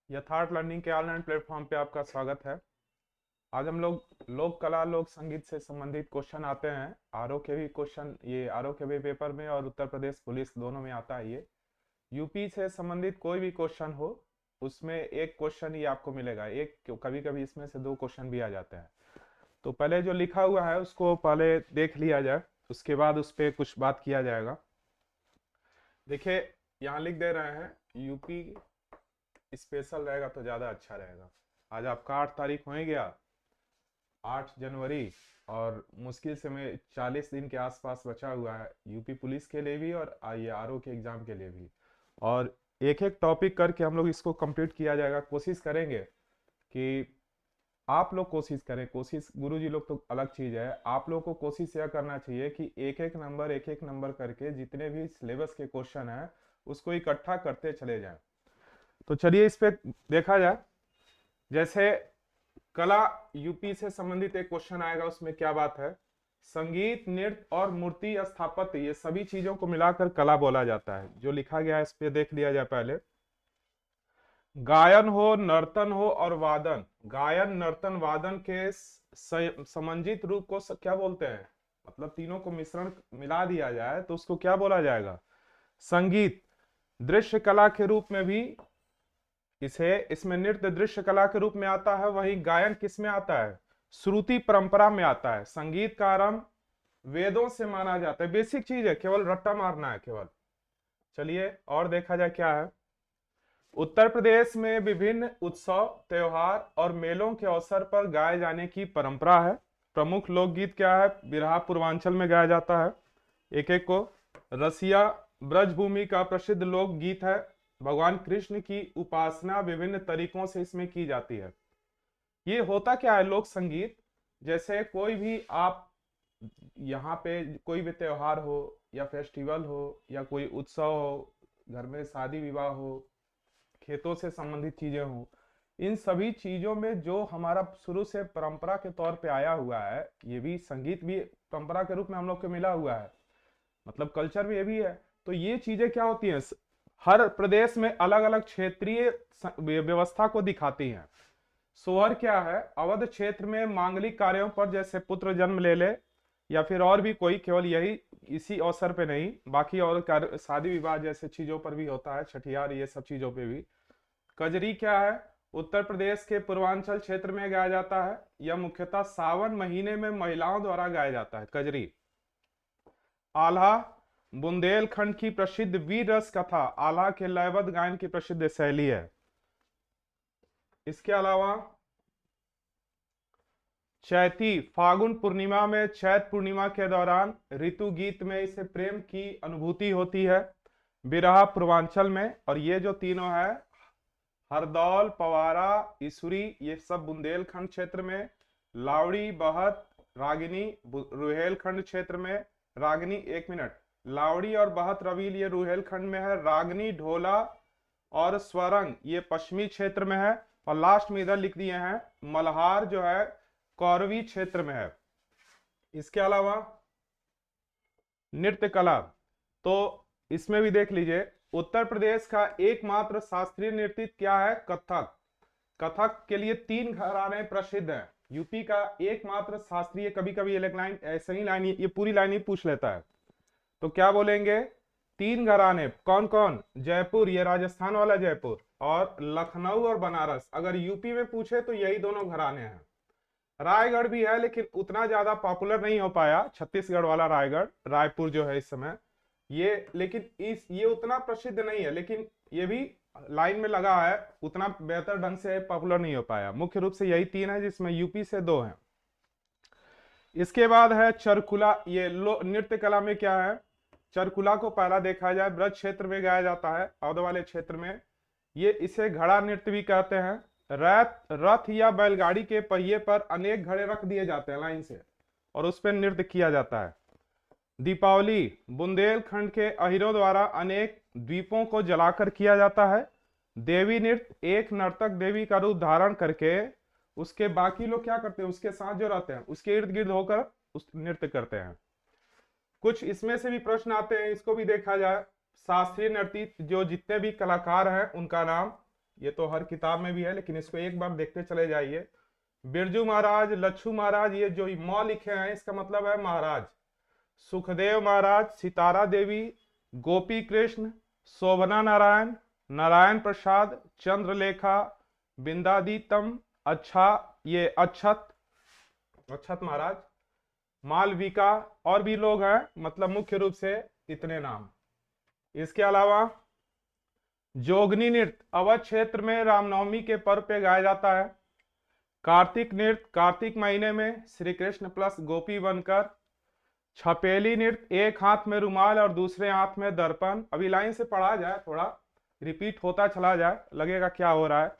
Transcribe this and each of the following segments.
यथार्थ लर्निंग के online platform पे आपका स्वागत है। आज हम लोग लोक कला लोक संगीत से संबंधित क्वेश्चन आते हैं। आरओ के भी क्वेश्चन, ये आरओ के भी पेपर में और उत्तर प्रदेश पुलिस दोनों में आता है। ये यूपी से संबंधित कोई भी क्वेश्चन हो उसमें एक क्वेश्चन ही आपको मिलेगा। एक कभी कभी इसमें से दो क्वेश्चन भी आ जाते हैं। तो पहले जो लिखा हुआ है उसको पहले देख लिया जाए, उसके बाद उस पर कुछ बात किया जाएगा। देखिए, यहाँ लिख दे रहे हैं यूपी स्पेशल रहेगा तो ज़्यादा अच्छा रहेगा। आज आपका 8 तारीख हो ही गया, 8 जनवरी, और मुश्किल से में 40 दिन के आसपास बचा हुआ है यूपी पुलिस के लिए भी और ये आरओ के एग्जाम के लिए भी। और एक एक टॉपिक करके हम लोग इसको कंप्लीट किया जाएगा। कोशिश करेंगे कि आप लोग कोशिश करें, कोशिश गुरुजी लोग तो अलग चीज है, आप लोग को कोशिश यह करना चाहिए कि एक एक नंबर करके जितने भी सिलेबस के क्वेश्चन हैं उसको इकट्ठा करते चले जाएं। तो चलिए इस पे देखा जाए। जैसे कला यूपी से संबंधित एक क्वेश्चन आएगा, उसमें क्या बात है, संगीत नृत्य और मूर्ति स्थापत्य ये सभी चीजों को मिलाकर कला बोला जाता है। जो लिखा गया है इस पे देख लिया जाए पहले। गायन हो, नर्तन हो और वादन, गायन नर्तन वादन के समंजित रूप को क्या बोलते हैं, मतलब तीनों को मिश्रण मिला दिया जाए तो उसको क्या बोला जाएगा, संगीत। दृश्य कला के रूप में भी इसमें नृत्य दृश्य कला के रूप में आता है, वहीं गायन किस में आता है, श्रुति परंपरा में आता है। संगीत का आरंभ वेदों से माना जाता है। बेसिक चीज है, केवल रट्टा मारना है केवल। चलिए और देखा जाए क्या है। उत्तर प्रदेश में विभिन्न उत्सव त्योहार और मेलों के अवसर पर गाए जाने की परंपरा है। प्रमुख लोकगीत क्या है, बिरहा पूर्वांचल में गाया जाता है। एक एक को, रसिया ब्रजभूमि का प्रसिद्ध लोकगीत है। भगवान कृष्ण की उपासना विभिन्न तरीकों से इसमें की जाती है। ये होता क्या है, लोक संगीत, जैसे कोई भी आप यहाँ पे कोई भी त्योहार हो या फेस्टिवल हो या कोई उत्सव हो, घर में शादी विवाह हो, खेतों से संबंधित चीजें हो, इन सभी चीजों में जो हमारा शुरू से परंपरा के तौर पे आया हुआ है, ये भी संगीत भी परंपरा के रूप में हम लोग को मिला हुआ है, मतलब कल्चर में ये भी है। तो ये चीजें क्या होती हैं, हर प्रदेश में अलग अलग क्षेत्रीय व्यवस्था को दिखाती हैं। सोहर क्या है, अवध क्षेत्र में मांगलिक कार्यों पर, जैसे पुत्र जन्म ले ले या फिर और भी कोई, केवल यही इसी अवसर पे नहीं, बाकी और शादी विवाह जैसे चीजों पर भी होता है, छठियार ये सब चीजों पे भी। कजरी क्या है, उत्तर प्रदेश के पूर्वांचल क्षेत्र में गाया जाता है। यह मुख्यतः सावन महीने में महिलाओं द्वारा गाया जाता है, कजरी। आल्हा बुंदेलखंड की प्रसिद्ध वीर रस कथा, आल्हा के लयबद्ध गायन की प्रसिद्ध शैली है। इसके अलावा चैती, फागुन पूर्णिमा में चैत पूर्णिमा के दौरान ऋतु गीत में इसे प्रेम की अनुभूति होती है। बिरहा पूर्वांचल में, और ये जो तीनों है, हरदौल पवारा इसुरी, ये सब बुंदेलखंड क्षेत्र में। लावड़ी बहत रागिनी रुहेलखंड क्षेत्र में। रागिनी, एक मिनट, लावड़ी और बहत रवील ये रुहेलखंड में है। रागनी ढोला और स्वरंग ये पश्चिमी क्षेत्र में है। और लास्ट में इधर लिख दिए हैं मल्हार जो है कौरवी क्षेत्र में है। इसके अलावा नृत्य कला, तो इसमें भी देख लीजिए, उत्तर प्रदेश का एकमात्र शास्त्रीय नृत्य क्या है, कथक। कथक के लिए 3 घराने प्रसिद्ध हैं। यूपी का एकमात्र शास्त्रीय, कभी कभी ये लाइन ऐसे ही लाइन, ये पूरी लाइन ही पूछ लेता है, तो क्या बोलेंगे, 3 घराने कौन कौन, जयपुर, ये राजस्थान वाला जयपुर, और लखनऊ और बनारस। अगर यूपी में पूछे तो यही दोनों घराने हैं। रायगढ़ भी है लेकिन उतना ज्यादा पॉपुलर नहीं हो पाया, छत्तीसगढ़ वाला रायगढ़, रायपुर जो है इस समय ये, लेकिन ये उतना प्रसिद्ध नहीं है, लेकिन ये भी लाइन में लगा है, उतना बेहतर ढंग से पॉपुलर नहीं हो पाया। मुख्य रूप से यही 3 है, जिसमें यूपी से 2 हैं। इसके बाद है चरकुला। ये नृत्य कला में क्या है, चरकुला को पहला देखा जाए, ब्रज क्षेत्र में गाया जाता है, अवध वाले क्षेत्र में। ये इसे घड़ा नृत्य भी कहते हैं। रथ या बैलगाड़ी के पहिए पर अनेक घड़े रख दिए जाते हैं लाइन से, और उस पर नृत्य किया जाता है। दीपावली बुंदेलखंड के अहिरों द्वारा अनेक द्वीपों को जलाकर किया जाता है। देवी नृत्य, एक नर्तक देवी का रूप धारण करके उसके बाकी लोग क्या करते हैं, उसके साथ जो रहते हैं उसके इर्द गिर्द होकर उस नृत्य करते हैं। कुछ इसमें से भी प्रश्न आते हैं, इसको भी देखा जाए। शास्त्रीय नृत्य जो जितने भी कलाकार हैं उनका नाम, ये तो हर किताब में भी है, लेकिन इसको एक बार देखते चले जाइए। बिरजू महाराज, लच्छू महाराज, ये जो मौ लिखे हैं इसका मतलब है महाराज। सुखदेव महाराज, सितारा देवी, गोपी कृष्ण, शोभना नारायण, नारायण प्रसाद, चंद्रलेखा, बिंदादितम, अच्छा ये अक्षत, अक्षत महाराज, मालविका, और भी लोग हैं, मतलब मुख्य रूप से इतने नाम। इसके अलावा जोगनी नृत्य अवध क्षेत्र में रामनवमी के पर्व पे गाया जाता है। कार्तिक नृत्य कार्तिक महीने में श्री कृष्ण प्लस गोपी बनकर। छपेली नृत्य एक हाथ में रुमाल और दूसरे हाथ में दर्पण। अभी लाइन से पढ़ा जाए, थोड़ा रिपीट होता चला जाए, लगेगा क्या हो रहा है।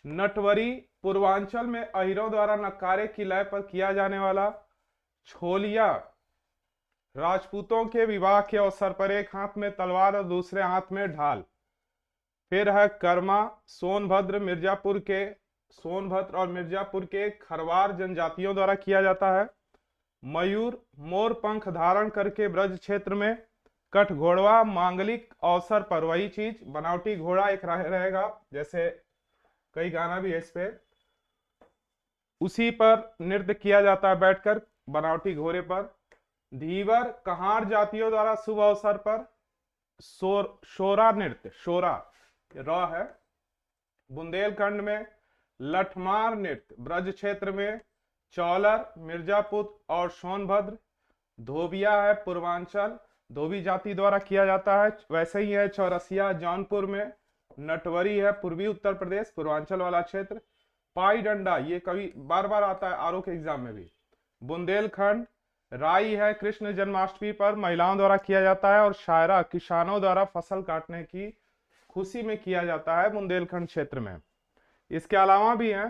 नटवरी पूर्वांचल में अहिरों द्वारा नक्कारे की लय पर किया जाने वाला। छोलिया राजपूतों के विवाह के अवसर पर एक हाथ में तलवार और दूसरे हाथ में ढाल। फिर है कर्मा सोनभद्र और मिर्जापुर के खरवार जनजातियों द्वारा किया जाता है। मयूर मोर पंख धारण करके ब्रज क्षेत्र में। कठ घोड़वा मांगलिक अवसर पर, वही चीज बनावटी घोड़ा एक रहेगा, जैसे कई गाना भी है इस पे, उसी पर नृत्य किया जाता है बैठकर बनावटी घोड़े पर। धीवर कहार जातियों द्वारा शुभ अवसर पर। शोरा नृत्य, शोरा र है बुंदेलखंड में। लठमार नृत्य ब्रज क्षेत्र में। चौलर मिर्जापुर और सोनभद्र। धोबिया है पूर्वांचल, धोबी जाति द्वारा किया जाता है। वैसे ही है चौरसिया जौनपुर में। नटवरी है पूर्वी उत्तर प्रदेश, पूर्वांचल वाला क्षेत्र। पाई डंडा ये कभी बार बार आता है आरओ के एग्जाम में भी, बुंदेलखंड। राई है कृष्ण जन्माष्टमी पर महिलाओं द्वारा किया जाता है। और शायरा किसानों द्वारा फसल काटने की खुशी में किया जाता है बुंदेलखंड क्षेत्र में। इसके अलावा भी है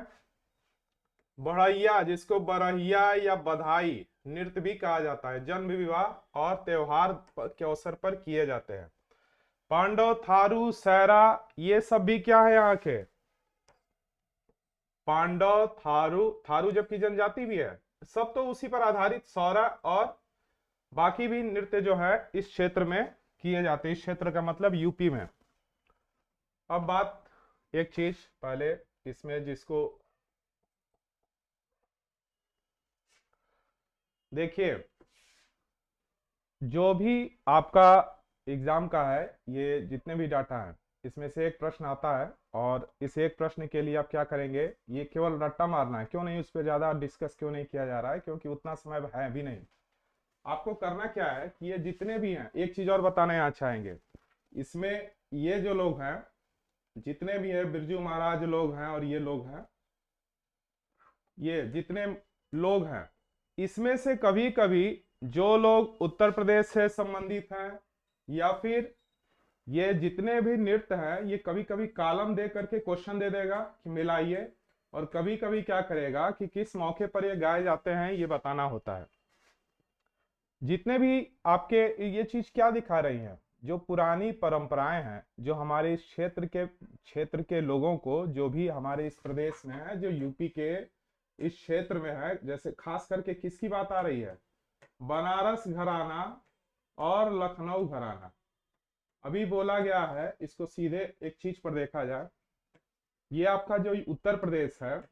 बढ़ैया, जिसको बरहिया या बधाई नृत्य भी कहा जाता है, जन्म विवाह और त्योहार के अवसर पर किए जाते हैं। पांडव थारू सैरा ये सब भी क्या है यहाँ के, पांडव थारू, थारू जबकि जनजाति भी है, सब तो उसी पर आधारित सौरा और बाकी भी नृत्य जो है इस क्षेत्र में किए जाते हैं। इस क्षेत्र का मतलब यूपी में। अब बात एक चीज पहले इसमें जिसको देखिए, जो भी आपका एग्जाम का है, ये जितने भी डाटा हैं इसमें से एक प्रश्न आता है, और इस एक प्रश्न के लिए आप क्या करेंगे, ये केवल रट्टा मारना है। क्यों नहीं उस पर ज्यादा डिस्कस क्यों नहीं किया जा रहा है, क्योंकि उतना समय है भी नहीं। आपको करना क्या है कि ये जितने भी हैं, एक चीज और बताना यहाँ चाहेंगे, इसमें ये जो लोग हैं जितने भी है, बिरजू महाराज लोग हैं और ये लोग हैं, ये जितने लोग हैं, इसमें से कभी कभी जो लोग उत्तर प्रदेश से संबंधित हैं या फिर ये जितने भी नृत्य हैं, ये कभी कभी कॉलम दे करके क्वेश्चन दे देगा कि मिलाइए, और कभी कभी क्या करेगा कि किस मौके पर ये गाए जाते हैं ये बताना होता है। जितने भी आपके ये चीज क्या दिखा रही है, जो पुरानी परंपराएं हैं, जो हमारे इस क्षेत्र के लोगों को, जो भी हमारे इस प्रदेश में है, जो यूपी के इस क्षेत्र में है, जैसे खास करके किसकी बात आ रही है, बनारस घराना और लखनऊ घराना। अभी बोला गया है, इसको सीधे एक चीज पर देखा जाए, ये आपका जो उत्तर प्रदेश है,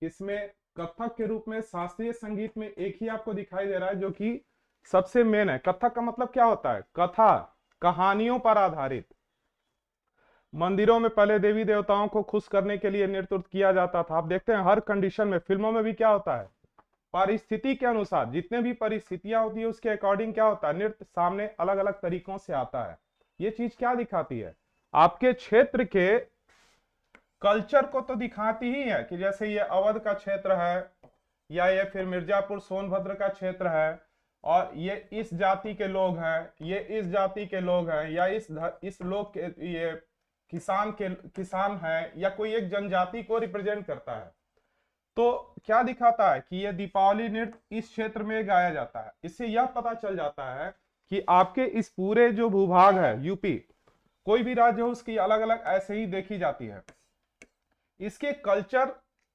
इसमें कथक के रूप में शास्त्रीय संगीत में एक ही आपको दिखाई दे रहा है जो कि सबसे मेन है। कथक का मतलब क्या होता है, कथा, कहानियों पर आधारित। मंदिरों में पहले देवी देवताओं को खुश करने के लिए नृत्य किया जाता था। आप देखते हैं हर कंडीशन में, फिल्मों में भी क्या होता है, परिस्थिति के अनुसार, जितने भी परिस्थितियां होती है उसके अकॉर्डिंग क्या होता है, नृत्य सामने अलग अलग तरीकों से आता है। ये चीज क्या दिखाती है, आपके क्षेत्र के कल्चर को तो दिखाती ही है, कि जैसे ये अवध का क्षेत्र है, या ये फिर मिर्जापुर सोनभद्र का क्षेत्र है, और ये इस जाति के लोग हैं, ये इस जाति के लोग हैं, या इस लोग के ये किसान है, या कोई एक जनजाति को रिप्रेजेंट करता है। तो क्या दिखाता है कि ये दीपावली नृत्य इस क्षेत्र में गाया जाता है। इससे यह पता चल जाता है कि आपके इस पूरे जो भूभाग है यूपी, कोई भी राज्य हो उसकी अलग अलग ऐसे ही देखी जाती है, इसके कल्चर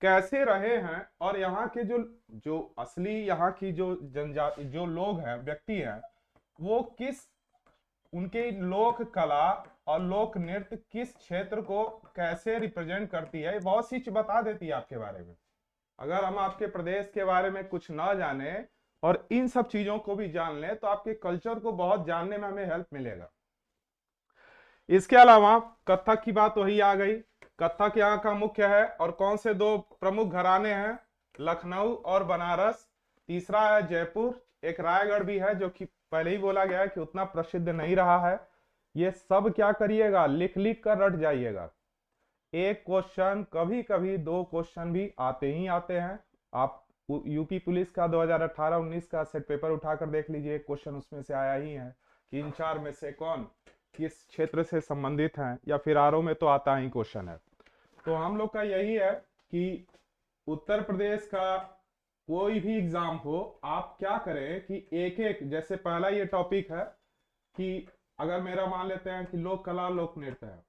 कैसे रहे हैं, और यहाँ के जो असली यहाँ की जो जनजाति जो लोग हैं, व्यक्ति हैं, वो किस उनके लोक कला और लोक नृत्य किस क्षेत्र को कैसे रिप्रेजेंट करती है, बहुत सी चीज बता देती है आपके बारे में। अगर हम आपके प्रदेश के बारे में कुछ ना जाने और इन सब चीजों को भी जान लें तो आपके कल्चर को बहुत जानने में हमें हेल्प मिलेगा। इसके अलावा कथक की बात वही आ गई। कथक यहाँ का मुख्य है और कौन से दो प्रमुख घराने हैं, लखनऊ और बनारस। तीसरा है जयपुर, एक रायगढ़ भी है जो कि पहले ही बोला गया है कि उतना प्रसिद्ध नहीं रहा है। ये सब क्या करिएगा, लिख लिख कर रट जाइएगा। एक क्वेश्चन, कभी कभी दो क्वेश्चन भी आते ही आते हैं। आप यूपी पुलिस का 2018-19 का सेट पेपर उठाकर देख लीजिए, एक क्वेश्चन उसमें से आया ही है कि इन चार में से कौन किस क्षेत्र से संबंधित हैं, या फिर आरओ में तो आता ही क्वेश्चन है। तो हम लोग का यही है कि उत्तर प्रदेश का कोई भी एग्जाम हो, आप क्या करें कि एक एक, जैसे पहला ये टॉपिक है कि अगर मेरा मान लेते हैं कि लोक कला लोक नृत्य है,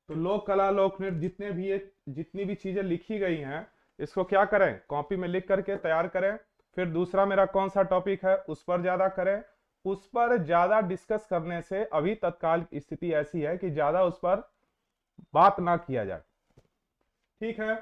तो लोक कला लोक नृत्य जितनी भी चीजें लिखी गई हैं, इसको क्या करें, कॉपी में लिख करके तैयार करें। फिर दूसरा मेरा कौन सा टॉपिक है, उस पर ज्यादा करें। उस पर ज्यादा डिस्कस करने से अभी तत्काल स्थिति ऐसी है कि ज्यादा उस पर बात ना किया जाए। ठीक है।